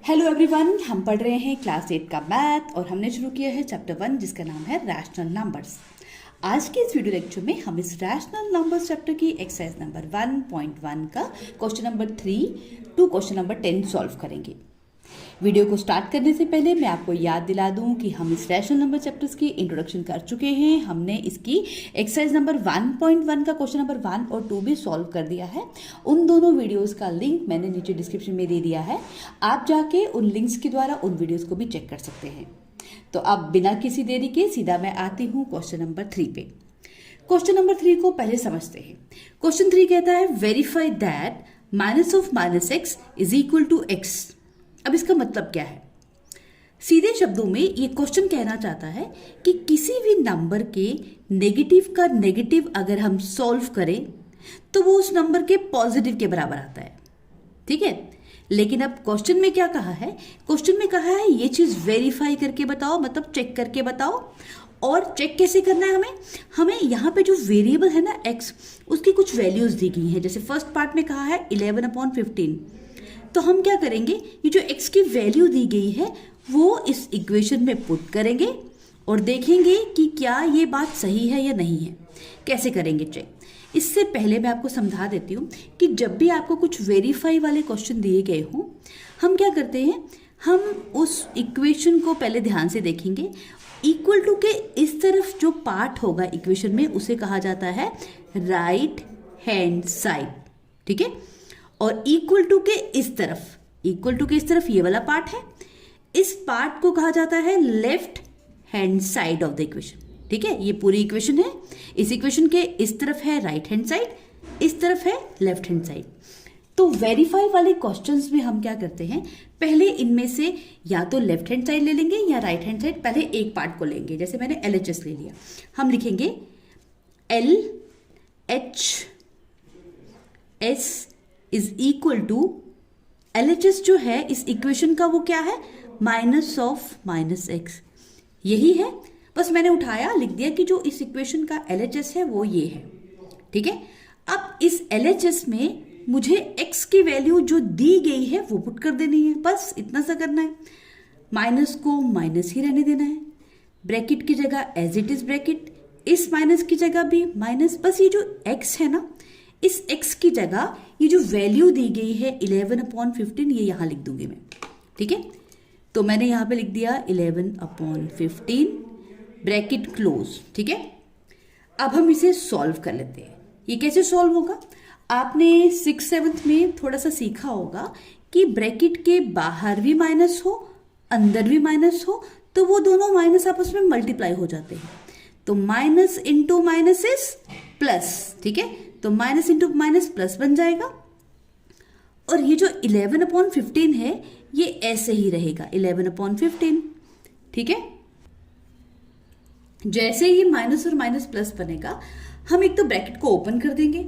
Hello everyone, हम पढ़ रहे हैं क्लास 8 का मैथ और हमने शुरू किया है चैप्टर 1 जिसका नाम है रैशनल नंबर्स। आज के इस वीडियो लेक्चर में हम इस रैशनल नंबर्स चैप्टर की एक्सरसाइज नंबर 1.1 का question number 3 to question number 10 solve करेंगे। वीडियो को स्टार्ट करने से पहले मैं आपको याद दिला दूं कि हम इस रैशनल नंबर चैप्टर्स की इंट्रोडक्शन कर चुके हैं। हमने इसकी एक्सरसाइज नंबर 1.1 का क्वेश्चन नंबर 1 और 2 भी सॉल्व कर दिया है। उन दोनों वीडियोस का लिंक मैंने नीचे डिस्क्रिप्शन में दे दिया है, आप जाके उन लिंक्स के द्वारा उन वीडियोस को भी चेक कर सकते हैं। तो अब बिना किसी देरी के सीधा मैं आती हूँ क्वेश्चन नंबर 3 पे। क्वेश्चन नंबर 3 को पहले समझते हैं। क्वेश्चन 3 कहता है verify that minus of minus X is equal to X. अब इसका मतलब क्या है? सीधे शब्दों में ये क्वेश्चन कहना चाहता है कि किसी भी नंबर के नेगेटिव का नेगेटिव अगर हम सॉल्व करें तो वो उस नंबर के पॉजिटिव के बराबर आता है। ठीक है, लेकिन अब क्वेश्चन में क्या कहा है? क्वेश्चन में कहा है ये चीज वेरीफाई करके बताओ, मतलब चेक करके बताओ। और चेक कैसे करना है हमें यहाँ पे जो वेरिएबल है ना x, उसकी कुछ वैल्यूज दी गई है। जैसे फर्स्ट पार्ट में कहा है 11/15, तो हम क्या करेंगे, ये जो x की वैल्यू दी गई है वो इस इक्वेशन में पुट करेंगे और देखेंगे कि क्या ये बात सही है या नहीं है। कैसे करेंगे चेक? इससे पहले मैं आपको समझा देती हूँ कि जब भी आपको कुछ वेरीफाई वाले क्वेश्चन दिए गए हों, हम क्या करते हैं, हम उस इक्वेशन को पहले ध्यान से देखेंगे। इक्वल टू के इस तरफ जो पार्ट होगा इक्वेशन में उसे कहा जाता है राइट हैंड साइड। ठीक है, और इक्वल टू के इस तरफ, इक्वल टू के इस तरफ ये वाला पार्ट है, इस पार्ट को कहा जाता है left hand side of the equation. ठीक है, ये पूरी इक्वेशन है, इस इक्वेशन के इस तरफ है राइट हैंड साइड, इस तरफ है लेफ्ट हैंड साइड। तो वेरीफाई वाले क्वेश्चंस में हम क्या करते हैं, पहले इनमें से या तो लेफ्ट हैंड साइड ले लेंगे या राइट हैंड साइड, पहले एक पार्ट को लेंगे। जैसे मैंने LHS ले लिया, हम लिखेंगे LHS is equal to, LHS जो है इस इक्वेशन का वो क्या है, माइनस ऑफ माइनस एक्स। यही है, बस मैंने उठाया लिख दिया कि जो इस इक्वेशन का LHS है वो ये है। ठीक है, अब इस LHS में मुझे x की वैल्यू जो दी गई है वो पुट कर देनी है, बस इतना सा करना है। माइनस को माइनस ही रहने देना है, ब्रैकेट की जगह एज इट इज ब्रैकेट, इस माइनस की जगह भी माइनस। बस ये जो x है ना, इस x की जगह ये जो वैल्यू दी गई है 11/15, ये यहां लिख दूंगी मैं। ठीक है, तो मैंने यहां पे लिख दिया 11/15 ब्रैकेट क्लोज। ठीक है, अब हम इसे सॉल्व कर लेते हैं। ये कैसे सॉल्व होगा? आपने 6th-7th में थोड़ा सा सीखा होगा कि ब्रैकेट के बाहर भी माइनस हो, अंदर भी माइनस हो, तो वो दोनों माइनस आपस में मल्टीप्लाई हो जाते हैं। तो minus into minus is plus. ठीक है, तो माइनस इंटू माइनस प्लस बन जाएगा। और ये जो 11/15 है ये ऐसे ही रहेगा 11/15। ठीक है, जैसे ही माइनस और माइनस प्लस बनेगा, हम एक तो ब्रैकेट को ओपन कर देंगे,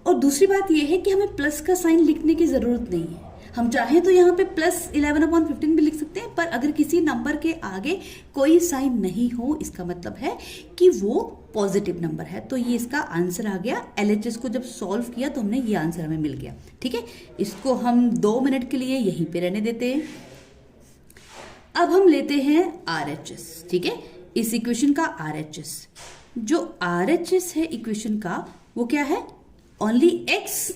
और दूसरी बात यह है कि हमें प्लस का साइन लिखने की जरूरत नहीं है। हम चाहें तो यहाँ पे प्लस 11/15 भी लिख सकते हैं, पर अगर किसी नंबर के आगे कोई साइन नहीं हो, इसका मतलब है कि वो पॉजिटिव नंबर है। तो ये इसका आंसर आ गया। LHS को जब सॉल्व किया तो हमने ये आंसर हमें मिल गया। ठीक है, इसको हम 2 मिनट के लिए यहीं पे रहने देते हैं। अब हम लेते हैं RHS। ठीक है, इस इक्वेशन का RHS, जो RHS है इक्वेशन का वो क्या है, ओनली x।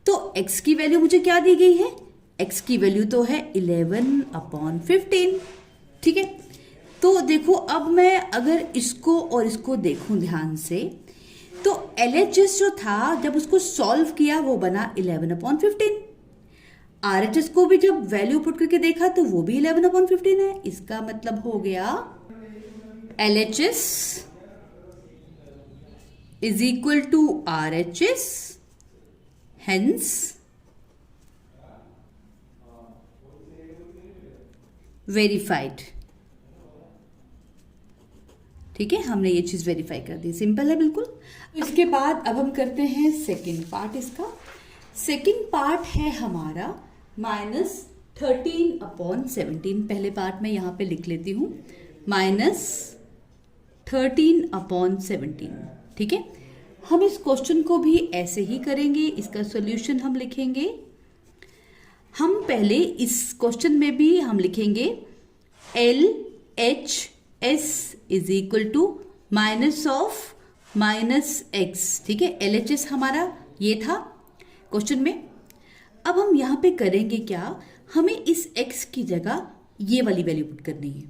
तो x की वैल्यू मुझे क्या दी गई है, x की वैल्यू तो है 11/15। ठीक है, तो देखो अब मैं अगर इसको और इसको देखूं ध्यान से, तो LHS जो था जब उसको सॉल्व किया वो बना 11/15। RHS को भी जब वैल्यू पुट करके देखा तो वो भी 11/15 है। इसका मतलब हो गया LHS is equal to RHS, hence verified। ठीक है, हमने ये चीज वेरीफाई कर दी, सिंपल है बिल्कुल। इसके बाद अब हम करते हैं सेकंड पार्ट। इसका सेकंड पार्ट है हमारा -13/17। पहले पार्ट में यहां पे लिख लेती हूं, -13/17। ठीक है, हम इस क्वेश्चन को भी ऐसे ही करेंगे। इसका सॉल्यूशन हम लिखेंगे हम पहले इस क्वेश्चन में भी हम लिखेंगे LHS is equal to minus of minus X. ठीक है, LHS हमारा ये था क्वेश्चन में। अब हम यहाँ पे करेंगे क्या, हमें इस x की जगह ये वाली वैल्यू पुट करनी है।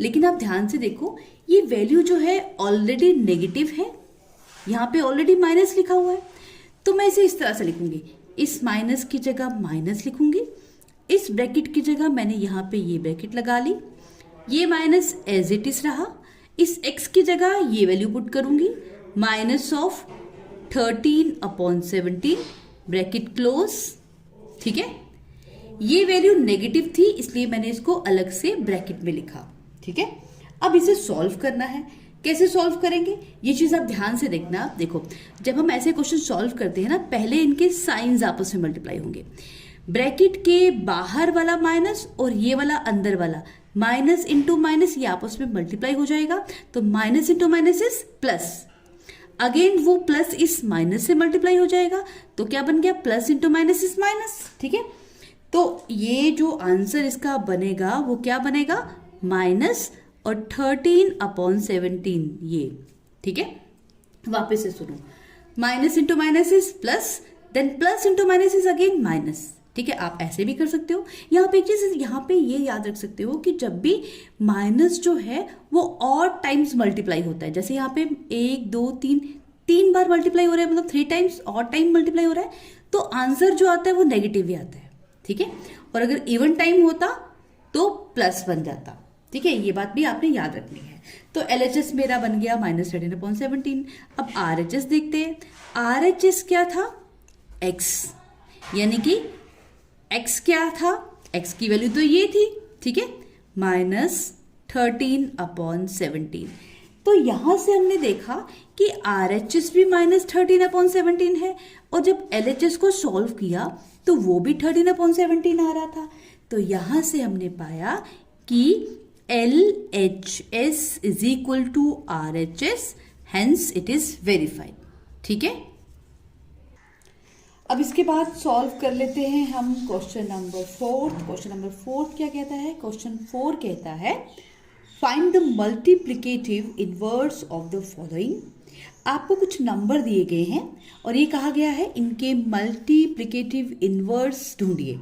लेकिन आप ध्यान से देखो, ये वैल्यू जो है ऑलरेडी नेगेटिव है, यहाँ पे ऑलरेडी माइनस लिखा हुआ है, तो मैं इसे इस तरह से लिखूंगी, इस माइनस की जगह माइनस लिखूंगी, इस ब्रैकेट की जगह मैंने यहाँ पे ये ब्रैकेट लगा ली, ये माइनस एज इट इज रहा, इस x की जगह ये वैल्यू पुट करूंगी, माइनस ऑफ 13/17 ब्रैकेट क्लोज। ठीक है, ये वैल्यू नेगेटिव थी इसलिए मैंने इसको अलग से ब्रैकेट में लिखा। ठीक है, अब इसे सॉल्व करना है। कैसे सॉल्व करेंगे ये चीज आप ध्यान से देखना। देखो, जब हम ऐसे क्वेश्चन सॉल्व करते हैं ना, पहले इनके साइंस आपस में मल्टीप्लाई होंगे। ब्रैकेट के बाहर वाला माइनस और ये वाला अंदर वाला, माइनस इंटू माइनस ये आपस में मल्टीप्लाई हो जाएगा, तो minus into minus is plus, again वो प्लस इस माइनस से मल्टीप्लाई हो जाएगा, तो क्या बन गया, plus into minus is minus. ठीक है, तो ये जो आंसर इसका बनेगा वो क्या बनेगा, माइनस और 13/17 ये। ठीक है, वापस से सुनो, minus into minus is plus, then plus into minus is again minus. ठीक है, आप ऐसे भी कर सकते हो। यहाँ पे एक चीज यहाँ पे ये याद रख सकते हो कि जब भी माइनस जो है वो और टाइम्स मल्टीप्लाई होता है, जैसे यहाँ पे 1 2 3 बार मल्टीप्लाई हो रहा है, मतलब 3 टाइम्स और टाइम मल्टीप्लाई हो रहा है, तो आंसर जो आता है वो नेगेटिव ही आता है। ठीक है, और अगर इवन टाइम होता तो प्लस बन जाता। ठीक है, ये बात भी आपने याद रखनी है। तो LHS मेरा बन गया माइनस 13/17। अब RHS देखते हैं। RHS क्या था, x, यानी कि x क्या था, x की वैल्यू तो ये थी। ठीक है, माइनस 13/17। तो यहां से हमने देखा कि RHS भी माइनस 13/17 है, और जब LHS को सॉल्व किया तो वो भी 13/17 आ रहा था। तो यहां से हमने पाया कि LHS is equal to RHS, hence it is verified. ठीक है, अब इसके बाद सॉल्व कर लेते हैं हम क्वेश्चन नंबर 4। क्वेश्चन नंबर 4 क्या कहता है, क्वेश्चन 4 कहता है find the multiplicative inverse of the following. आपको कुछ नंबर दिए गए हैं और ये कहा गया है इनके मल्टीप्लिकेटिव इनवर्स ढूंढिए।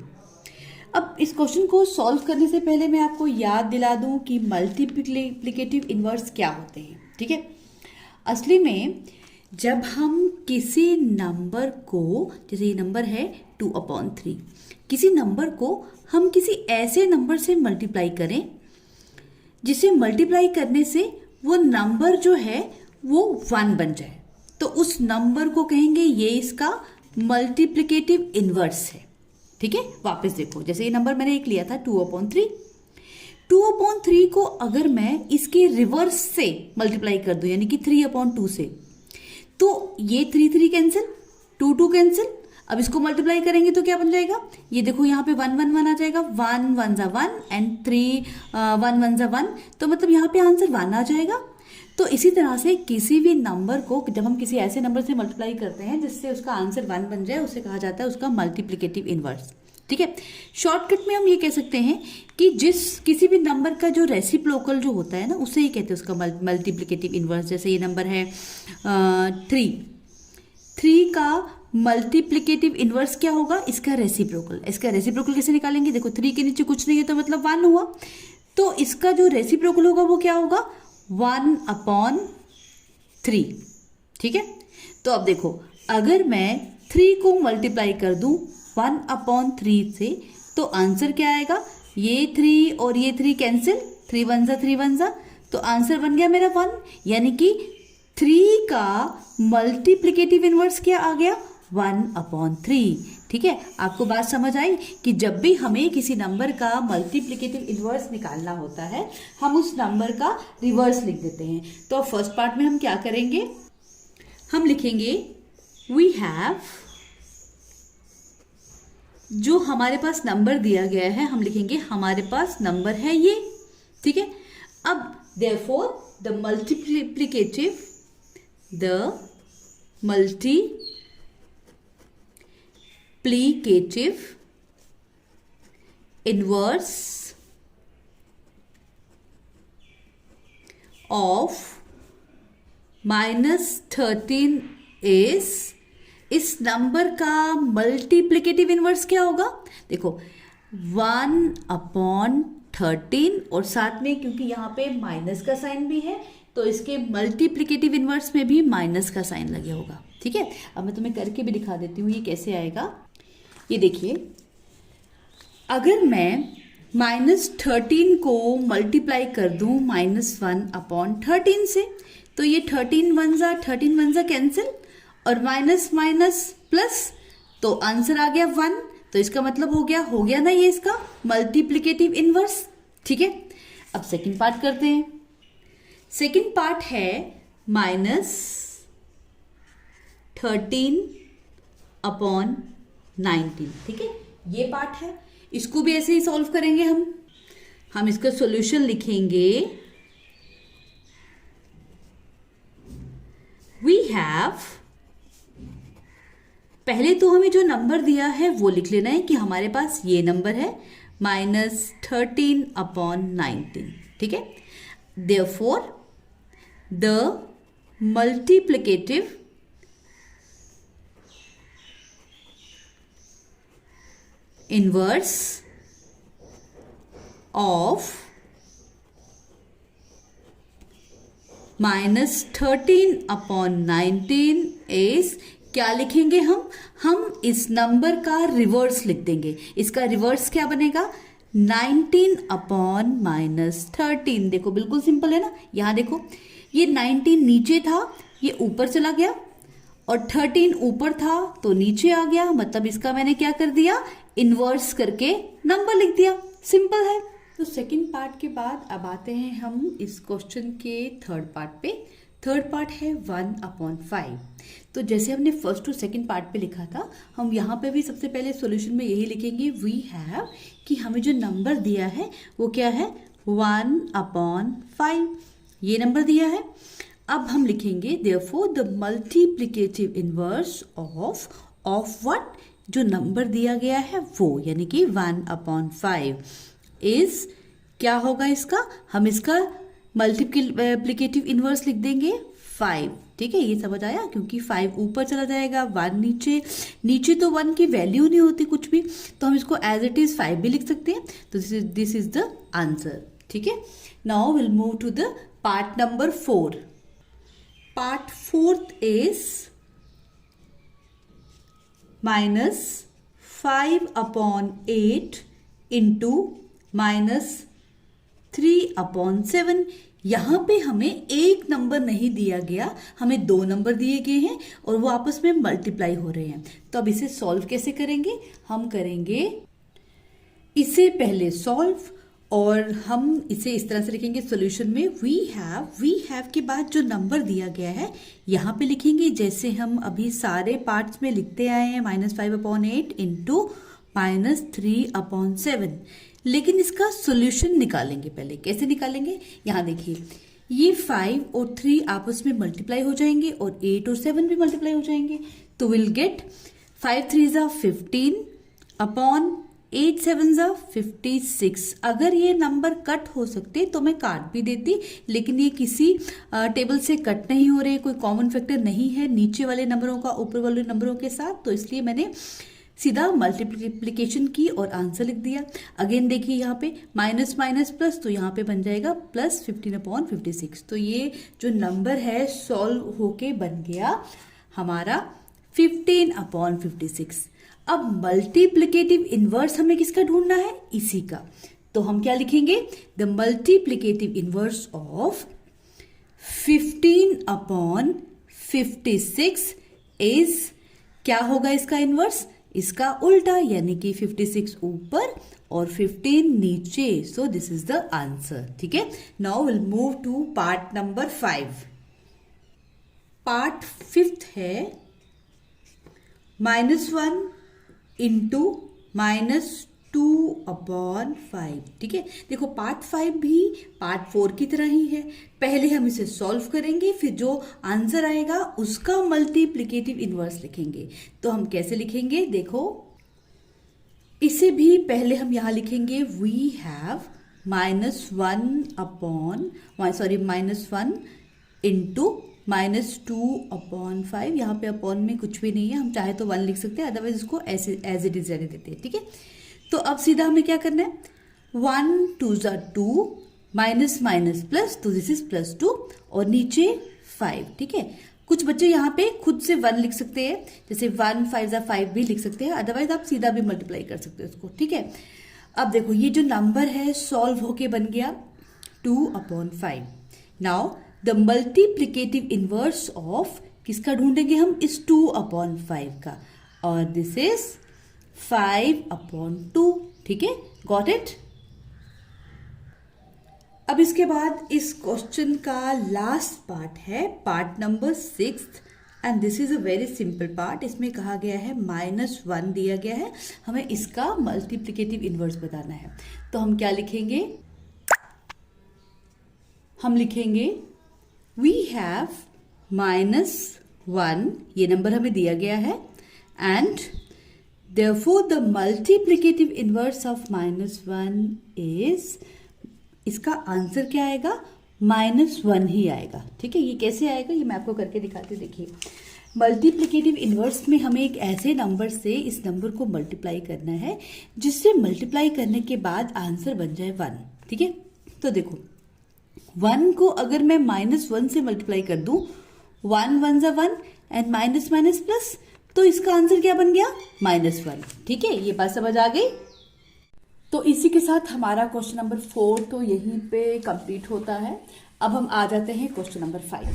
अब इस क्वेश्चन को सॉल्व करने से पहले मैं आपको याद दिला दूं कि मल्टीप्लिकेटिव इनवर्स क्या होते हैं। ठीक है, असली में जब हम किसी नंबर को, जैसे ये नंबर है 2/3, किसी नंबर को हम किसी ऐसे नंबर से मल्टीप्लाई करें जिसे मल्टीप्लाई करने से वो नंबर जो है वो 1 बन जाए, तो उस नंबर को कहेंगे ये इसका मल्टीप्लिकेटिव इनवर्स है। ठीक है, वापस देखो, जैसे ये नंबर मैंने एक लिया था 2/3, 2/3 को अगर मैं इसके रिवर्स से मल्टीप्लाई कर दूं, यानी कि 3/2 से, तो ये 3 कैंसिल, 2 कैंसिल। अब इसको मल्टीप्लाई करेंगे तो क्या बन जाएगा, ये देखो यहाँ पे 1 1 1 आ जाएगा, 1 1 जा 1 एंड 3 1 1 जा 1, तो मतलब यहाँ पे आंसर 1 आ जाएगा। तो इसी तरह से किसी भी नंबर को जब हम किसी ऐसे नंबर से मल्टीप्लाई करते हैं जिससे उसका आंसर 1 बन जाए, उसे कहा जाता है उसका मल्टीप्लिकेटिव इनवर्स। ठीक है, शॉर्टकट में हम ये कह सकते हैं कि किसी भी नंबर का जो रेसिप्रोकल जो होता है ना, उसे ही कहते हैं उसका मल्टीप्लिकेटिव इनवर्स। जैसे ये नंबर है 3 का मल्टीप्लिकेटिव इनवर्स क्या होगा, इसका रेसिप्रोकल। इसका रेसिप्रोकल कैसे निकालेंगे, देखो 3 के नीचे कुछ नहीं है तो मतलब 1 हुआ, तो इसका जो रेसिप्रोकल होगा वो क्या होगा, 1/3। ठीक है, तो अब देखो अगर मैं 3 को मल्टीप्लाई कर दूं 1/3 से, तो आंसर क्या आएगा, ये 3 और ये 3 कैंसिल, 3 1 जा 3 1 जा, तो आंसर बन गया मेरा 1। यानी कि 3 का मल्टीप्लिकेटिव इनवर्स क्या आ गया, 1/3। ठीक है, आपको बात समझ आई कि जब भी हमें किसी नंबर का मल्टीप्लिकेटिव इनवर्स निकालना होता है, हम उस नंबर का रिवर्स लिख देते हैं। तो फर्स्ट पार्ट में हम क्या करेंगे, हम लिखेंगे वी हैव, जो हमारे पास नंबर दिया गया है हम लिखेंगे हमारे पास नंबर है ये। ठीक है, अब therefore the multiplicative inverse of -13 is, इस नंबर का मल्टीप्लिकेटिव इनवर्स क्या होगा? देखो 1/13 और साथ में क्योंकि यहाँ पे माइनस का साइन भी है तो इसके मल्टीप्लिकेटिव इनवर्स में भी माइनस का साइन लगे होगा। ठीक है, अब मैं तुम्हें करके भी दिखा देती हूँ ये कैसे आएगा। ये देखिए, अगर मैं -13 को मल्टीप्लाई कर दूं -1/13 से तो ये 13 वन जा कैंसिल और माइनस माइनस प्लस, तो आंसर आ गया 1। तो इसका मतलब हो गया ना ये इसका मल्टीप्लिकेटिव इनवर्स। ठीक है, अब सेकंड पार्ट करते हैं। सेकंड पार्ट है -13/19। ठीक है, ये पार्ट है, इसको भी ऐसे ही सॉल्व करेंगे हम इसका सॉल्यूशन लिखेंगे। वी हैव, पहले तो हमें जो नंबर दिया है वो लिख लेना है कि हमारे पास ये नंबर है -13/19। ठीक है, therefore the multiplicative inverse of -13/19 is, क्या लिखेंगे हम इस नंबर का रिवर्स लिख देंगे। इसका रिवर्स क्या बनेगा? 19/13। देखो बिल्कुल सिंपल है ना। यहां देखो, ये 19 नीचे था, ये ऊपर चला गया, और 13 ऊपर था तो नीचे आ गया। मतलब इसका मैंने क्या कर दिया? इनवर्स करके नंबर लिख दिया। सिंपल है। तो सेकंड पार्ट के बाद अब आते हैं हम इस क्वेश्चन के थर्ड पार्ट पे। थर्ड पार्ट है 1/5। तो जैसे हमने फर्स्ट और सेकंड पार्ट पे लिखा था, हम यहाँ पे भी सबसे पहले सॉल्यूशन में यही लिखेंगे, वी हैव, कि हमें जो नंबर दिया है वो क्या है? 1/5 ये नंबर दिया है। अब हम लिखेंगे therefore the multiplicative inverse of what, जो नंबर दिया गया है वो, यानी कि 1/5 इज, क्या होगा इसका? हम इसका मल्टीप्लिकेटिव इनवर्स लिख देंगे 5। ठीक है, ये समझ आया? क्योंकि 5 ऊपर चला जाएगा, 1 नीचे तो 1 की वैल्यू नहीं होती कुछ भी, तो हम इसको एज इट इज 5 भी लिख सकते हैं। तो दिस इज द आंसर। ठीक है, now will move to the part number 4। Part 4 is -5/8 into -3/7। यहां पे हमें एक नंबर नहीं दिया गया, हमें 2 नंबर दिए गए हैं और वो आपस में मल्टीप्लाई हो रहे हैं। तो अब इसे सॉल्व कैसे करेंगे? हम करेंगे इसे पहले सॉल्व, और हम इसे इस तरह से लिखेंगे सॉल्यूशन में, वी हैव के बाद जो नंबर दिया गया है यहाँ पे लिखेंगे, जैसे हम अभी सारे पार्ट्स में लिखते आए हैं, -5/8 इंटू -3/7। लेकिन इसका सॉल्यूशन निकालेंगे पहले। कैसे निकालेंगे? यहाँ देखिए, ये 5 और 3 आपस में मल्टीप्लाई हो जाएंगे और 8 और 7 भी मल्टीप्लाई हो जाएंगे, तो विल गेट 5 3 15 अपॉन 8 7 56। अगर ये नंबर कट हो सकते तो मैं काट भी देती, लेकिन ये किसी टेबल से कट नहीं हो रहे, कोई कॉमन फैक्टर नहीं है नीचे वाले नंबरों का ऊपर वाले नंबरों के साथ, तो इसलिए मैंने सीधा मल्टीप्लिकेशन की और आंसर लिख दिया। अगेन देखिए, यहाँ पे माइनस माइनस प्लस, तो यहाँ पे बन जाएगा +15/56। तो ये जो नंबर है सॉल्व होके बन गया हमारा 15/56। अब मल्टीप्लिकेटिव इनवर्स हमें किसका ढूंढना है? इसी का। तो हम क्या लिखेंगे? The multiplicative inverse of 15/56 is, क्या होगा इसका इनवर्स? इसका उल्टा, यानी कि 56 ऊपर और 15 नीचे। So this is the answer. ठीक है, now will move to part number 5। Part 5 है -1 इंटू -2/5। ठीक है, देखो पार्ट 5 भी पार्ट 4 की तरह ही है। पहले हम इसे सॉल्व करेंगे, फिर जो आंसर आएगा उसका मल्टीप्लिकेटिव इनवर्स लिखेंगे। तो हम कैसे लिखेंगे? देखो, इसे भी पहले हम यहाँ लिखेंगे वी हैव -1 इंटू -2/5। यहाँ पे अपॉन में कुछ भी नहीं है, हम चाहे तो 1 लिख सकते हैं, अदरवाइज इसको ऐसे एज इट इज रहने देते हैं। ठीक है, तो अब सीधा हमें क्या करना है, 1 2 2 माइनस माइनस प्लस, तो दिस इज +2 और नीचे 5। ठीक है, कुछ बच्चे यहाँ पे खुद से 1 लिख सकते हैं, जैसे 1 5 5 भी लिख सकते हैं, अदरवाइज आप सीधा भी मल्टीप्लाई कर सकते हो इसको। ठीक है, अब देखो ये जो नंबर है सॉल्व होके बन गया 2/5। Now the multiplicative inverse of किसका ढूंढेंगे हम, इस 2/5 का, और दिस इज 5/2। ठीक है, गॉट इट। अब इसके बाद इस क्वेश्चन का लास्ट पार्ट है part number 6, and this is a very simple part. इसमें कहा गया है -1 दिया गया है, हमें इसका मल्टीप्लिकेटिव इनवर्स बताना है। तो हम क्या लिखेंगे, हम लिखेंगे वी हैव -1, ये नंबर हमें दिया गया है, and therefore the multiplicative inverse of -1 is, इसका आंसर क्या आएगा, -1 ही आएगा। ठीक है, ये कैसे आएगा ये मैं आपको करके दिखाती हूँ। देखिए, मल्टीप्लिकेटिव इनवर्स में हमें एक ऐसे नंबर से इस नंबर को मल्टीप्लाई करना है जिससे मल्टीप्लाई करने के बाद आंसर बन जाए 1। ठीक है, तो देखो 1 को अगर मैं -1 से मल्टीप्लाई कर दूं, 1 1 1 एंड माइनस माइनस प्लस, तो इसका आंसर क्या बन गया, -1। ठीक है, ये बात समझ आ गई। तो इसी के साथ हमारा क्वेश्चन नंबर 4 तो यहीं पे कंप्लीट होता है। अब हम आ जाते हैं क्वेश्चन नंबर 5।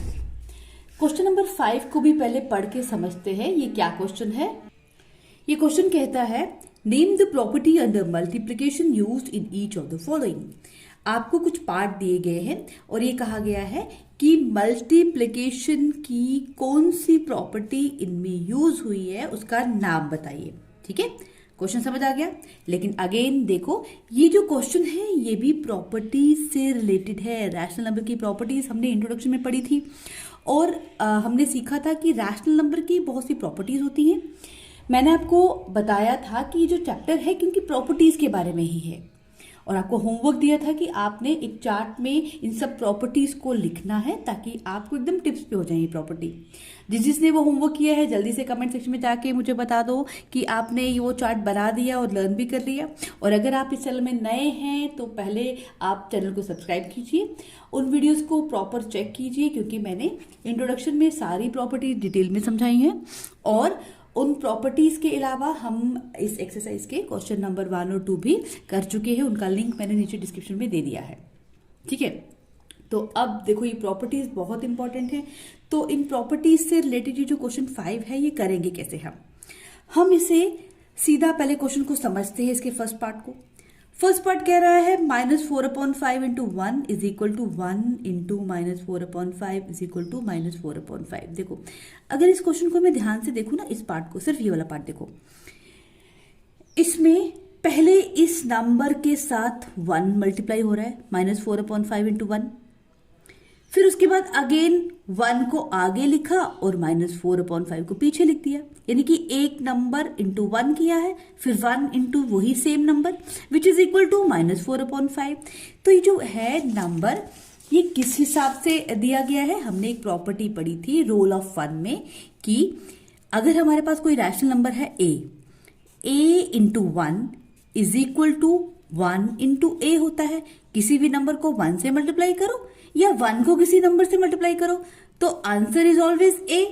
क्वेश्चन नंबर 5 को भी पहले पढ़ के समझते हैं ये क्या क्वेश्चन है। ये क्वेश्चन कहता है name the property under multiplication used in each of the following. आपको कुछ पार्ट दिए गए हैं और ये कहा गया है कि मल्टीप्लिकेशन की कौन सी प्रॉपर्टी इनमें यूज हुई है उसका नाम बताइए। ठीक है, क्वेश्चन समझ आ गया। लेकिन अगेन देखो, ये जो क्वेश्चन है ये भी प्रॉपर्टीज से रिलेटेड है। रैशनल नंबर की प्रॉपर्टीज हमने इंट्रोडक्शन में पढ़ी थी और हमने सीखा था कि रैशनल नंबर की बहुत सी प्रॉपर्टीज होती हैं। मैंने आपको बताया था कि ये जो चैप्टर है क्योंकि प्रॉपर्टीज के बारे में ही है, और आपको होमवर्क दिया था कि आपने एक चार्ट में इन सब प्रॉपर्टीज को लिखना है ताकि आपको एकदम टिप्स पे हो जाए ये प्रॉपर्टी। जिसने वो होमवर्क किया है जल्दी से कमेंट सेक्शन में जाके मुझे बता दो कि आपने वो चार्ट बना दिया और लर्न भी कर लिया। और अगर आप इस चैनल में नए हैं तो पहले आप चैनल को सब्सक्राइब कीजिए, उन वीडियोस को प्रॉपर चेक कीजिए क्योंकि मैंने इंट्रोडक्शन में सारी प्रॉपर्टी डिटेल में समझाई हैं, और उन प्रॉपर्टीज के अलावा हम इस एक्सरसाइज के क्वेश्चन नंबर 1 और 2 भी कर चुके हैं, उनका लिंक मैंने नीचे डिस्क्रिप्शन में दे दिया है। ठीक है, तो अब देखो ये प्रॉपर्टीज बहुत इंपॉर्टेंट है। तो इन प्रॉपर्टीज से रिलेटेड जो क्वेश्चन 5 है ये करेंगे कैसे हम इसे सीधा पहले क्वेश्चन को समझते हैं, इसके फर्स्ट पार्ट को। फर्स्ट पार्ट कह रहा है -4/5 into 1 is equal to 1 into -4/5 is equal to -4/5। देखो, अगर इस क्वेश्चन को मैं ध्यान से देखूं ना, इस पार्ट को, सिर्फ ये वाला पार्ट देखो, इसमें पहले इस नंबर के साथ 1 मल्टीप्लाई हो रहा है, -4/5 इंटू 1। फिर उसके बाद अगेन 1 को आगे लिखा और -4/5 को पीछे लिख दिया, यानी कि एक नंबर इंटू 1 किया है, फिर 1 इंटू वही same number which is equal to -4/5। तो ये जो है नंबर ये किस हिसाब से दिया गया है, हमने एक प्रॉपर्टी पढ़ी थी रोल ऑफ 1 में कि अगर हमारे पास कोई रैशनल नंबर है a into 1 is equal to 1 into a होता है। किसी भी नंबर को 1 से मल्टीप्लाई करो या 1 को किसी नंबर से मल्टीप्लाई करो तो आंसर इज ऑलवेज a।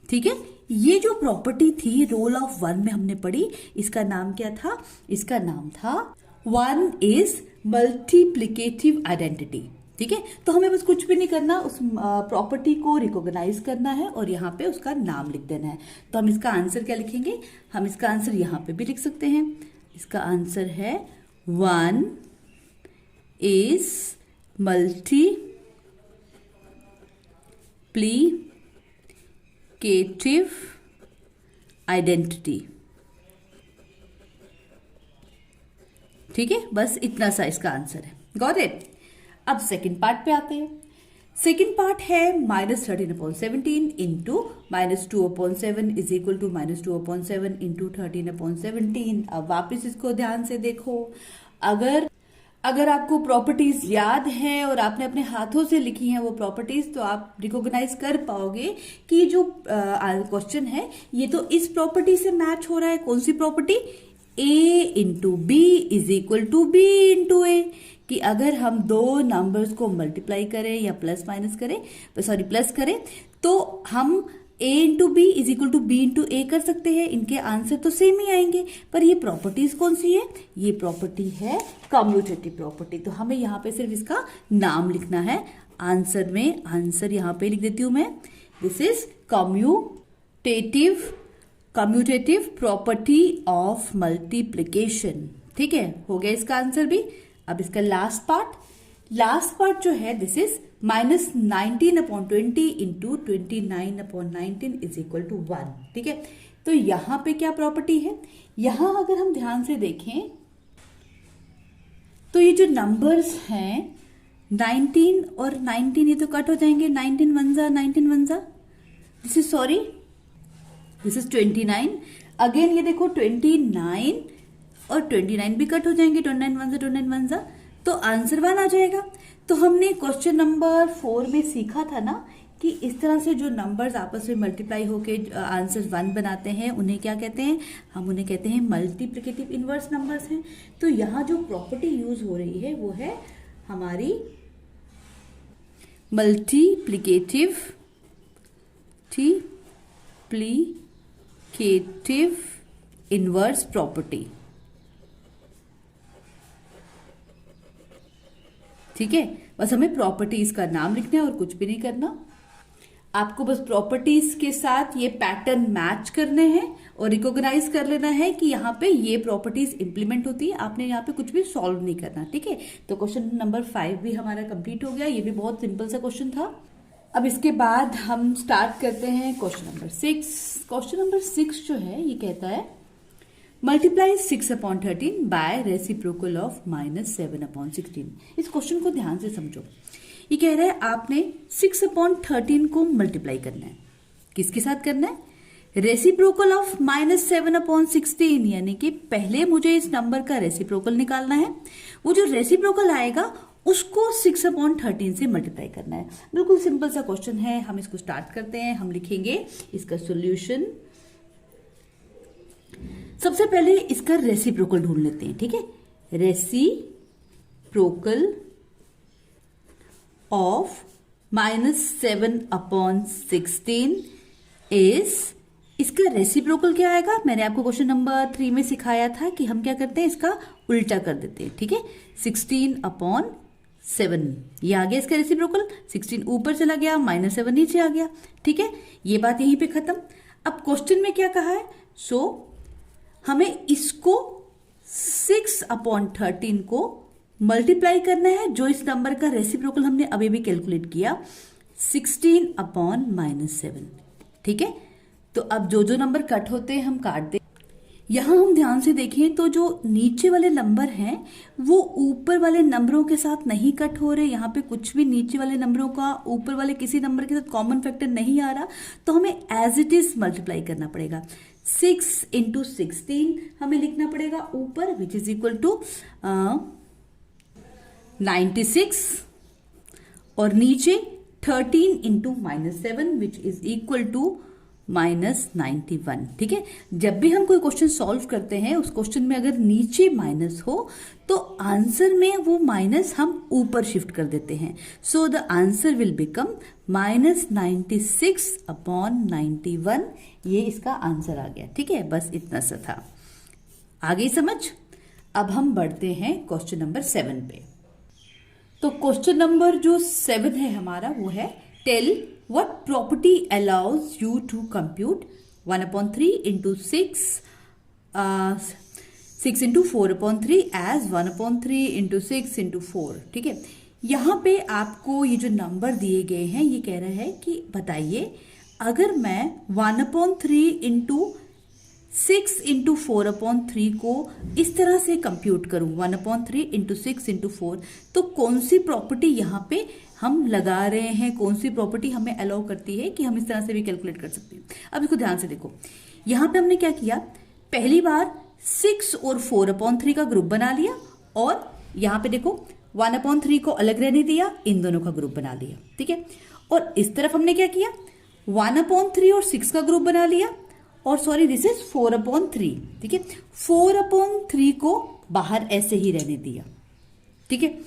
ठीक है, ये जो प्रॉपर्टी थी रोल ऑफ 1 में हमने पढ़ी, इसका नाम क्या था, इसका नाम था 1 इज मल्टीप्लिकेटिव आइडेंटिटी। ठीक है, तो हमें बस कुछ भी नहीं करना, उस प्रॉपर्टी को रिकॉग्नाइज करना है और यहाँ पे उसका नाम लिख देना है। तो हम इसका आंसर क्या लिखेंगे, हम इसका आंसर यहाँ पे भी लिख सकते हैं। इसका आंसर है 1 इज मल्टीप्लिकेटिव आइडेंटिटी। ठीक है, बस इतना सा इसका आंसर है। Got it. अब सेकंड पार्ट पे आते हैं। सेकेंड पार्ट है -13/17 into -2/7 is equal to -2/7 into 13/17। अब वापस इसको ध्यान से देखो। अगर आपको प्रॉपर्टीज याद हैं और आपने अपने हाथों से लिखी हैं वो प्रॉपर्टीज, तो आप रिकॉग्नाइज कर पाओगे कि जो क्वेश्चन है ये तो इस प्रॉपर्टी से मैच हो रहा है। कौन सी property? a into B is equal to B into A. कि अगर हम दो नंबर्स को मल्टीप्लाई करें या प्लस करें तो हम a into B is equal to B into A कर सकते हैं। इनके आंसर तो सेम ही आएंगे, पर ये प्रॉपर्टीज कौन सी है? ये प्रॉपर्टी है कम्यूटेटिव प्रॉपर्टी। तो हमें यहाँ पे सिर्फ इसका नाम लिखना है। आंसर यहाँ पे लिख देती हूं मैं, this is commutative property of multiplication. ठीक है, हो गया इसका आंसर भी। अब इसका लास्ट पार्ट जो है, this is -19/20 into 29/19 is equal to 1। ठीक है, तो यहां पे क्या प्रॉपर्टी है? यहां अगर हम ध्यान से देखें तो ये जो नंबर्स हैं 19 और 19, ये तो कट हो जाएंगे। 19 1 जा, दिस इज 29। अगेन ये देखो 29 और 29 भी कट हो जाएंगे। 29 1 जा, तो आंसर 1 आ जाएगा। तो हमने क्वेश्चन नंबर 4 में सीखा था ना कि इस तरह से जो नंबर्स आपस में मल्टीप्लाई होके आंसर 1 बनाते हैं, उन्हें क्या कहते हैं? हम उन्हें कहते हैं मल्टीप्लिकेटिव इनवर्स नंबर्स हैं। तो यहाँ जो प्रॉपर्टी यूज हो रही है वो है हमारी मल्टीप्लिकेटिव इनवर्स प्रॉपर्टी। ठीक है, बस हमें प्रॉपर्टीज का नाम लिखना है और कुछ भी नहीं करना। आपको बस प्रॉपर्टीज के साथ ये पैटर्न मैच करने हैं और रिकॉग्नाइज कर लेना है कि यहाँ पे ये प्रॉपर्टीज इंप्लीमेंट होती है। आपने यहाँ पे कुछ भी सॉल्व नहीं करना। ठीक है, तो क्वेश्चन नंबर 5 भी हमारा कंप्लीट हो गया। ये भी बहुत सिंपल सा क्वेश्चन था। अब इसके बाद हम स्टार्ट करते हैं क्वेश्चन नंबर 6। क्वेश्चन नंबर 6 जो है ये कहता है मल्टीप्लाई 6/13 बाय रेसिप्रोकल ऑफ -7/16। इस क्वेश्चन को ध्यान से समझो। ये कह रहा है आपने 6/13 को मल्टीप्लाई करना है। किसके साथ करना है? रेसिप्रोकल ऑफ -7/16, यानी कि पहले मुझे इस नंबर का रेसिप्रोकल निकालना है। वो जो रेसिप्रोकल आएगा उसको 6/13 से मल्टीप्लाई करना है। बिल्कुल सिंपल सा क्वेश्चन है। हम इसको स्टार्ट करते हैं। हम लिखेंगे इसका सॉल्यूशन। सबसे पहले इसका रेसिप्रोकल ढूंढ लेते हैं। ठीक है, रेसिप्रोकल ऑफ -7/16 इज, इसका रेसिप्रोकल क्या आएगा? मैंने आपको क्वेश्चन नंबर 3 में सिखाया था कि हम क्या करते हैं, इसका उल्टा कर देते हैं। ठीक है, 16/7 ये आ गया इसका रेसिप्रोकल। 16 ऊपर चला गया, -7 नीचे आ गया। ठीक है, ये बात यहीं पे खत्म। अब क्वेश्चन में क्या कहा है? हमें इसको 6/13 को मल्टीप्लाई करना है, जो इस नंबर का रेसिप्रोकल हमने अभी भी कैलकुलेट किया, 16/7। ठीक है, तो अब जो नंबर कट होते हैं हम काट दे। यहां हम ध्यान से देखें तो जो नीचे वाले नंबर हैं वो ऊपर वाले नंबरों के साथ नहीं कट हो रहे। यहाँ पे कुछ भी नीचे वाले नंबरों का ऊपर वाले किसी नंबर के साथ कॉमन फैक्टर नहीं आ रहा, तो हमें एज इट इज मल्टीप्लाई करना पड़ेगा। 6 × 16 हमें लिखना पड़ेगा ऊपर, विच इज इक्वल टू 96, और नीचे 13 × -7 विच इज इक्वल टू -91। ठीक है, जब भी हम कोई क्वेश्चन सॉल्व करते हैं उस क्वेश्चन में अगर नीचे माइनस हो तो आंसर में वो माइनस हम ऊपर शिफ्ट कर देते हैं। So the answer will become -96/91। ये इसका आंसर आ गया। ठीक है, बस इतना सा था। आगे समझ। अब हम बढ़ते हैं क्वेश्चन नंबर 7 पे। तो क्वेश्चन नंबर जो 7 है हमारा वो है, tell what property allows you to compute 1/3 into 6 into 4/3 as 1/3 into 6 into 4। ठीक है, यहाँ पे आपको ये जो नंबर दिए गए हैं ये कह रहा है कि बताइए अगर मैं 1/3 into 6 इंटू 4/3 को इस तरह से कंप्यूट करूं, 1/3 इंटू 6 इंटू 4, तो कौन सी प्रॉपर्टी यहाँ पे हम लगा रहे हैं, कौन सी प्रॉपर्टी हमें अलाउ करती है कि हम इस तरह से भी कैलकुलेट कर सकते हैं। अब इसको ध्यान से देखो, यहाँ पे हमने क्या किया, पहली बार 6 और 4/3 का ग्रुप बना लिया, और यहाँ पे देखो 1/3 को अलग रहने दिया, इन दोनों का ग्रुप बना लिया, ठीक है। और इस तरफ हमने क्या किया, 1/3 और 6 का ग्रुप बना लिया, और सॉरी दिस इज 4/3, ठीक है। 4/3 को बाहर ऐसे ही रहने दिया, ठीक है।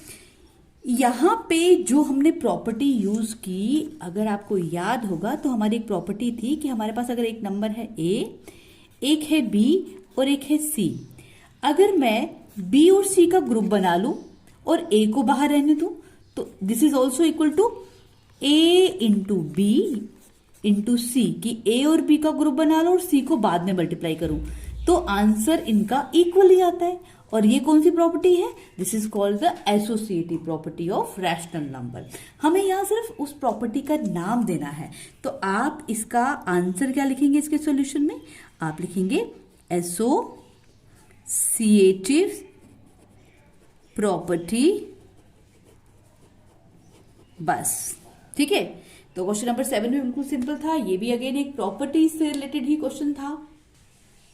यहां पे जो हमने प्रॉपर्टी यूज की, अगर आपको याद होगा तो हमारी एक प्रॉपर्टी थी कि हमारे पास अगर एक नंबर है a, एक है b और एक है c, अगर मैं b और c का ग्रुप बना लूं और a को बाहर रहने दूं, तो this is also equal to a into B into C, कि a और b का ग्रुप बना लो और c को बाद में मल्टीप्लाई करूं, तो आंसर इनका इक्वल ही आता है। और ये कौन सी प्रॉपर्टी है, this is called the associative property of rational number. हमें यहां सिर्फ उस प्रॉपर्टी का नाम देना है, तो आप इसका आंसर क्या लिखेंगे, इसके सॉल्यूशन में आप लिखेंगे एसोसिएटिव प्रॉपर्टी, बस, ठीक है। तो क्वेश्चन नंबर 7 भी बिल्कुल सिंपल था, ये भी अगेन एक प्रॉपर्टी से रिलेटेड ही क्वेश्चन था।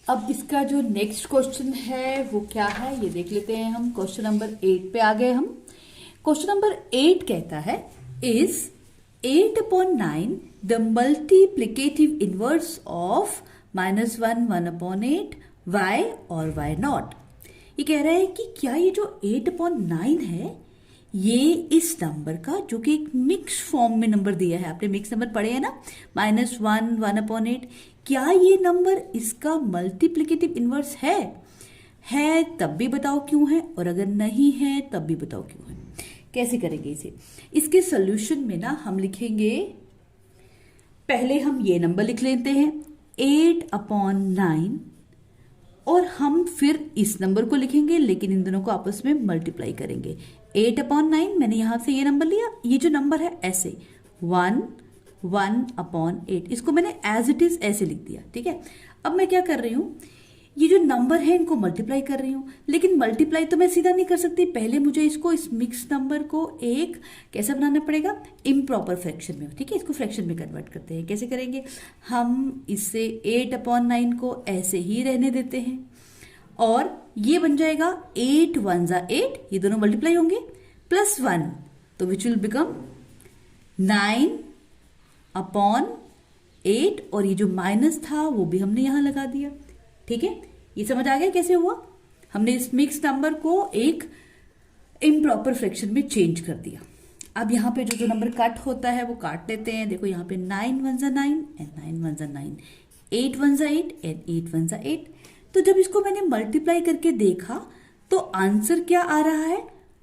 अब इसका जो नेक्स्ट क्वेश्चन है वो क्या है, ये देख लेते हैं हम। क्वेश्चन नंबर 8 पे आ गए हम। क्वेश्चन नंबर 8 कहता है, is 8/9 the multiplicative inverse of -1 1/8 y और y नॉट। ये कह रहा है कि क्या ये जो 8/9 है, ये इस नंबर का, जो कि एक मिक्स फॉर्म में नंबर दिया है, आपने मिक्स नंबर पढ़े हैं ना, -1 1/8, क्या ये नंबर इसका मल्टीप्लिकेटिव इनवर्स है तब भी बताओ क्यों है, और अगर नहीं है तब भी बताओ क्यों है। कैसे करेंगे इसे, इसके सोल्यूशन में ना हम लिखेंगे, पहले हम ये नंबर लिख लेते हैं 8/9, और हम फिर इस नंबर को लिखेंगे, लेकिन इन दोनों को आपस में मल्टीप्लाई करेंगे। 8/9 मैंने यहां से ये नंबर लिया, ये जो नंबर है ऐसे 1/8, इसको मैंने एज इट इज ऐसे लिख दिया, ठीक है। अब मैं क्या कर रही हूं, ये जो नंबर है इनको मल्टीप्लाई कर रही हूं, लेकिन मल्टीप्लाई तो मैं सीधा नहीं कर सकती, पहले मुझे इसको, इस मिक्स नंबर को एक कैसा बनाना पड़ेगा, इम्प्रॉपर फ्रैक्शन में, ठीक है। इसको फ्रैक्शन में कन्वर्ट करते हैं, कैसे करेंगे, हम इससे 8/9 को ऐसे ही रहने देते हैं, और ये बन जाएगा 8 1 8, ये दोनों मल्टीप्लाई होंगे, +1, तो विच विल बिकम 9/8, और ये जो माइनस था वो भी हमने यहां लगा दिया, ठीक है। ये समझ आ गया कैसे हुआ, हमने इस मिक्स नंबर को एक इम्प्रॉपर फ्रैक्शन में चेंज कर दिया। अब यहाँ पे जो नंबर कट होता है वो काट लेते हैं, देखो यहाँ पे 9 1 9 एंड 9 1 9, 8 1 8 एंड 8 1 8। तो जब इसको मैंने मल्टीप्लाई करके देखा तो आंसर क्या आ रहा है,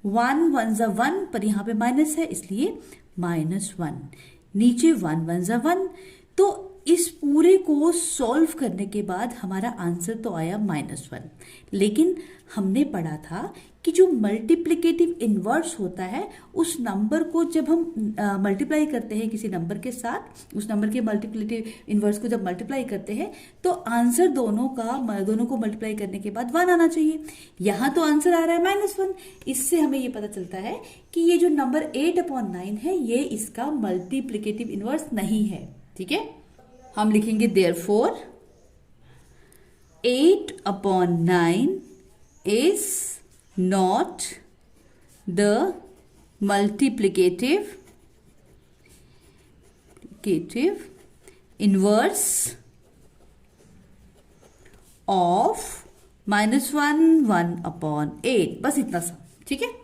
1 1 1, पर यहाँ पे माइनस है इसलिए -1, नीचे 1 1 1। तो इस पूरे को सॉल्व करने के बाद हमारा आंसर तो आया -1, लेकिन हमने पढ़ा था कि जो मल्टीप्लिकेटिव इनवर्स होता है, उस नंबर को जब हम मल्टीप्लाई करते हैं किसी नंबर के साथ, उस नंबर के मल्टीप्लिकेटिव इनवर्स को जब मल्टीप्लाई करते हैं तो आंसर दोनों को मल्टीप्लाई करने के बाद 1 आना चाहिए। यहाँ तो आंसर आ रहा है -1, इससे हमें ये पता चलता है कि ये जो नंबर 8/9 है ये इसका मल्टीप्लिकेटिव इनवर्स नहीं है, ठीक है। हम लिखेंगे therefore 8/9 is not the multiplicative inverse of -1 1/8, बस इतना सा, ठीक है।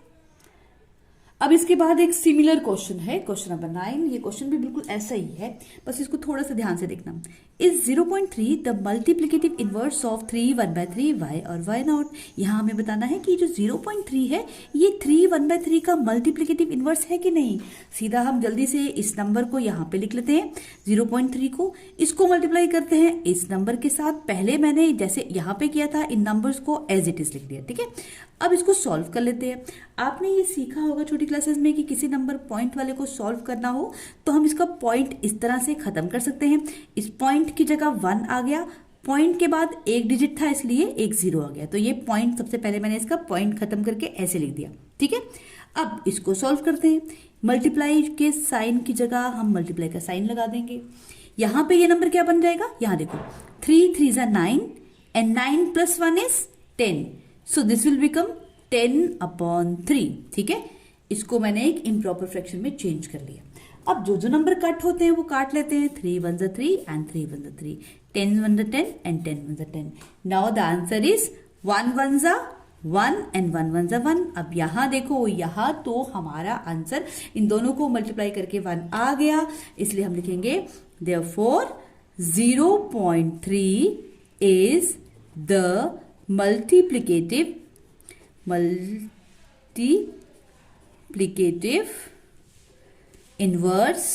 अब इसके बाद एक सिमिलर क्वेश्चन है, क्वेश्चन नंबर 9। ये क्वेश्चन भी बिल्कुल ऐसा ही है, बस इसको थोड़ा सा ध्यान से देखना। Is 0.3 the multiplicative inverse of 3 1/3 y और y नॉट। यहाँ हमें बताना है कि जो 0.3 है ये 3 1/3 का मल्टीप्लिकेटिव इनवर्स है कि नहीं। सीधा हम जल्दी से इस नंबर को यहाँ पे लिख लेते हैं, 0.3 को, इसको मल्टीप्लाई करते हैं इस नंबर के साथ। पहले मैंने जैसे यहाँ पे किया था, इन नंबर्स को एज इट इज लिख दिया, ठीक है। अब इसको सॉल्व कर लेते हैं। आपने ये सीखा होगा छोटी क्लासेस में कि किसी नंबर पॉइंट वाले को सॉल्व करना हो तो हम इसका पॉइंट इस तरह से खत्म कर सकते हैं। इस पॉइंट की जगह 1 आ गया, पॉइंट के बाद एक डिजिट था इसलिए एक जीरो आ गया, तो ये पॉइंट सबसे पहले मैंने इसका पॉइंट खत्म करके ऐसे लिख दिया। ठीक है, अब इसको सॉल्व करते हैं। मल्टीप्लाई के साइन की जगह हम मल्टीप्लाई का साइन लगा देंगे। यहां पे ये नंबर क्या बन जाएगा, यहां देखो 3 3 ज़ा 9 and 9 + 1 is 10, so this will become 10/3। ठीक है, इसको मैंने एक इम्प्रॉपर फ्रैक्शन में चेंज कर लिया। अब जो जो नंबर कट होते हैं वो काट लेते हैं। 3 1 ज़ा 3 एंड 3 1 ज़ा 3, 10 1 ज़ा 10 एंड 10 1 ज़ा 10। नाउ द आंसर इज 1 1 ज़ा 1 एंड 1 1 ज़ा 1। अब यहां देखो, यहां तो हमारा आंसर इन दोनों को मल्टीप्लाई करके 1 आ गया, इसलिए हम लिखेंगे therefore 0.3 is the multiplicative inverse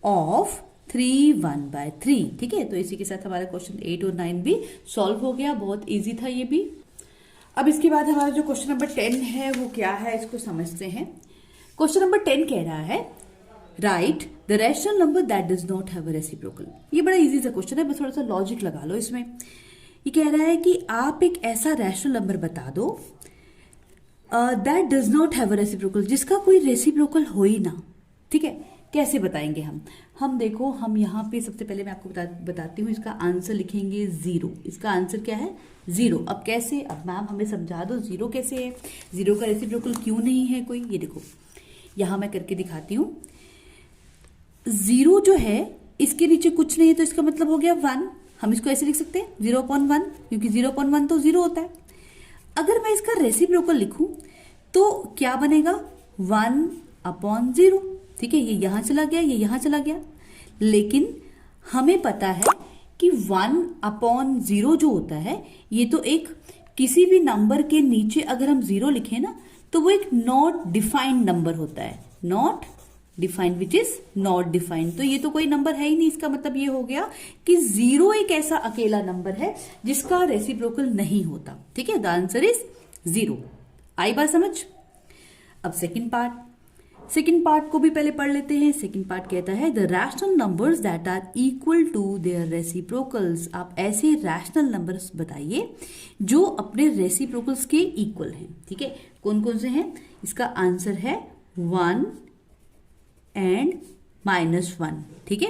of 3 1/3। ठीक है, तो इसी के साथ हमारा क्वेश्चन 8 और 9 भी सॉल्व हो गया। बहुत इजी था ये भी। अब इसके बाद हमारा जो क्वेश्चन नंबर 10 है वो क्या है, इसको समझते हैं। क्वेश्चन नंबर 10 कह रहा है right the rational number that does not have a reciprocal. ये बड़ा इजी सा क्वेश्चन है, बस थोड़ा सा लॉजिक लगा लो इसमें। ये कह रहा है कि आप एक ऐसा रैशनल नंबर बता दो that does not have a reciprocal, जिसका कोई रेसिप्रोकल हो ही ना। ठीक है, कैसे बताएंगे हम देखो, हम यहाँ पे सबसे पहले मैं आपको बताती हूँ, इसका आंसर लिखेंगे 0। इसका आंसर क्या है, 0। अब कैसे, अब मैम हमें समझा दो 0 कैसे है, 0 का रेसिप्रोकल क्यों नहीं है कोई। ये देखो यहां मैं करके दिखाती हूँ। 0 जो है इसके नीचे कुछ नहीं है, तो इसका मतलब हो गया 1। हम इसको ऐसे लिख सकते हैं 0/1, क्योंकि 0/1 तो 0 होता है। अगर मैं इसका रेसिप्रोकल लिखूं तो क्या बनेगा, 1/0। ठीक है, ये यहां चला गया, ये यहां चला गया, लेकिन हमें पता है कि 1/0 जो होता है ये तो एक किसी भी नंबर के नीचे अगर हम 0 लिखें ना तो वो एक नॉट डिफाइंड नंबर होता है। Not defined which is not defined, तो ये तो कोई नंबर है ही नहीं। इसका मतलब ये हो गया कि 0 एक ऐसा अकेला नंबर है जिसका रेसिप्रोकल नहीं होता। ठीक है, द आंसर इज 0। आई बात समझ। अब सेकंड पार्ट को भी पहले पढ़ लेते हैं। सेकंड पार्ट कहता है the rational numbers that are equal to their reciprocals. आप ऐसे रैशनल नंबर्स बताइए जो अपने रेसिप्रोकल्स के इक्वल हैं। ठीक है, कौन कौन से हैं, इसका आंसर है 1 एंड -1। ठीक है,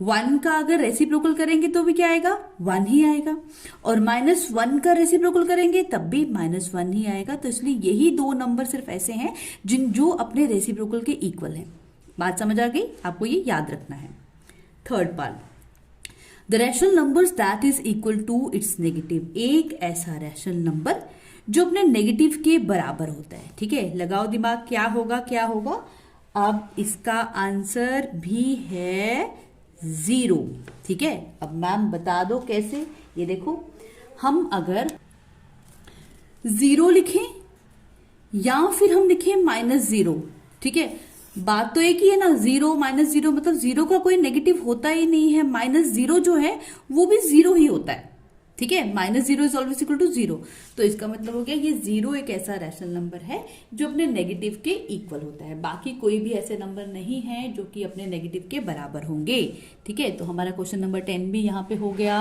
1 का अगर रेसिप्रोकल करेंगे तो भी क्या आएगा, 1 ही आएगा, और -1 का रेसिप्रोकल करेंगे तब भी -1 ही आएगा। तो इसलिए यही दो नंबर सिर्फ ऐसे हैं जो अपने रेसिप्रोकल के इक्वल हैं। बात समझ आ गई, आपको ये याद रखना है। Third part, the rational numbers that is equal to its negative. एक ऐसा रैशनल नंबर जो अपने नेगेटिव के बराबर होता है। ठीक है, लगाओ दिमाग, क्या होगा क्या होगा। अब इसका आंसर भी है 0। ठीक है, अब मैम बता दो कैसे। ये देखो, हम अगर 0 लिखें या फिर हम लिखें -0, ठीक है, बात तो एक ही है ना। 0 -0 मतलब 0 का कोई नेगेटिव होता ही नहीं है। -0 जो है वो भी 0 ही होता है। ठीक है, -0 इज ऑलवेज इक्वल टू 0। तो इसका मतलब हो गया ये 0 एक ऐसा रैशनल नंबर है जो अपने नेगेटिव के इक्वल होता है। बाकी कोई भी ऐसे नंबर नहीं है जो कि अपने नेगेटिव के बराबर होंगे। ठीक है, तो हमारा क्वेश्चन नंबर 10 भी यहाँ पे हो गया।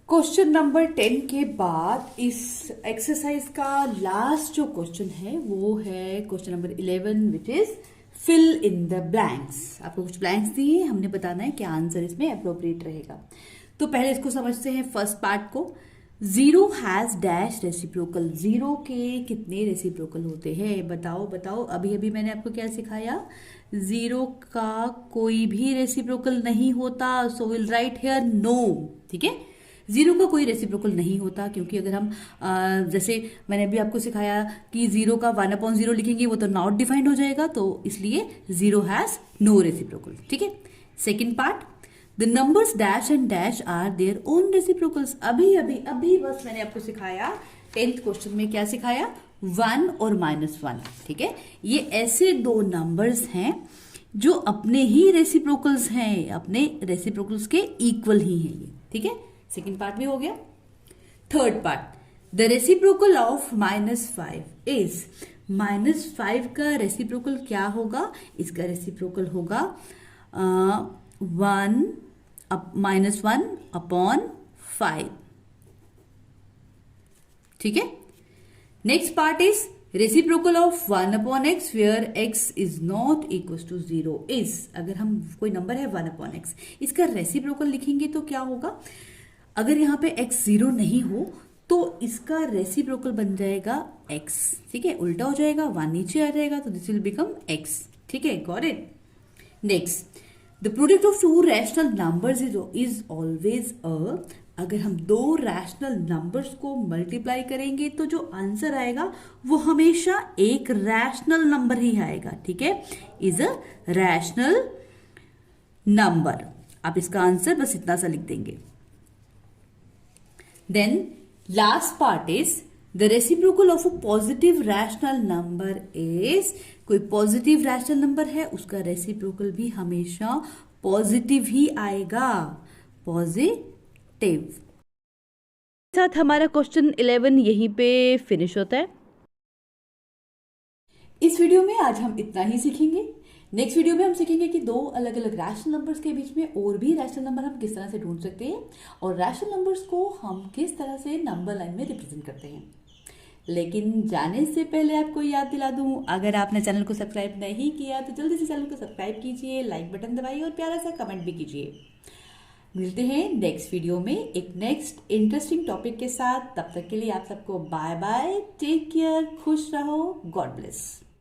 क्वेश्चन नंबर 10 के बाद इस एक्सरसाइज का लास्ट जो क्वेश्चन है वो है question number 11 which is fill in the blanks. आपको कुछ ब्लैंक्स दिए, हमने बताना है क्या आंसर इसमें अप्रोप्रिएट रहेगा। तो पहले इसको समझते हैं फर्स्ट पार्ट को। 0 हैज डैश रेसिप्रोकल। 0 के कितने रेसिप्रोकल होते हैं, बताओ बताओ। अभी अभी मैंने आपको क्या सिखाया, 0 का कोई भी रेसिप्रोकल नहीं होता। So will write here no. ठीक है, 0 का कोई रेसिप्रोकल नहीं होता, क्योंकि अगर हम जैसे मैंने अभी आपको सिखाया कि 0 का 1/0 लिखेंगे वो तो नॉट डिफाइंड हो जाएगा, तो इसलिए 0 हैज नो रेसिप्रोकल। ठीक है, second part, the numbers dash and dash are their own reciprocals. अभी बस मैंने आपको सिखाया 10th क्वेश्चन में क्या सिखाया, 1 और -1। ठीक है, ये ऐसे दो नंबर्स हैं जो अपने ही रेसिप्रोकल्स हैं, अपने रेसिप्रोकल्स के इक्वल ही हैं ये। ठीक है, सेकेंड पार्ट भी हो गया। Third part, the reciprocal of -5 is. -5 का रेसिप्रोकल क्या होगा, इसका रेसिप्रोकल होगा 1 अब -1/5, ठीक है। Next part is reciprocal of 1/x where x is not equal to 0 is, अगर हम कोई नंबर है 1/x, इसका रेसिप्रोकल लिखेंगे तो क्या होगा, अगर यहाँ पे x 0 नहीं हो तो इसका रेसिप्रोकल बन जाएगा x, ठीक है, उल्टा हो जाएगा, 1 नीचे आ जाएगा, तो दिस विल बिकम x, ठीक है, got it. Next, the product of to rational numbers is always a, अगर हम दो रैशनल नंबर्स को मल्टीप्लाई करेंगे तो जो आंसर आएगा वो हमेशा एक रैशनल नंबर ही आएगा, ठीक है, इज अ रैशनल नंबर। आप इसका आंसर बस इतना सा लिख देंगे। Then last part is the reciprocal of a positive rational number is, कोई पॉजिटिव रैशनल नंबर है उसका रेसिप्रोकल भी हमेशा पॉजिटिव ही आएगा, पॉजिटिव। साथ हमारा क्वेश्चन 11 यहीं पे फिनिश होता है। इस वीडियो में आज हम इतना ही सीखेंगे। नेक्स्ट वीडियो में हम सीखेंगे कि दो अलग अलग रैशनल नंबर्स के बीच में और भी रैशनल नंबर हम किस तरह से ढूंढ सकते हैं और रैशनल नंबर्स को हम किस तरह से नंबर लाइन में रिप्रेजेंट करते हैं। लेकिन जाने से पहले आपको याद दिला दूं, अगर आपने चैनल को सब्सक्राइब नहीं किया तो जल्दी से चैनल को सब्सक्राइब कीजिए, लाइक बटन दबाइए और प्यारा सा कमेंट भी कीजिए। मिलते हैं नेक्स्ट वीडियो में एक नेक्स्ट इंटरेस्टिंग टॉपिक के साथ। तब तक के लिए आप सबको बाय बाय, टेक केयर, खुश रहो, गॉड ब्लेस।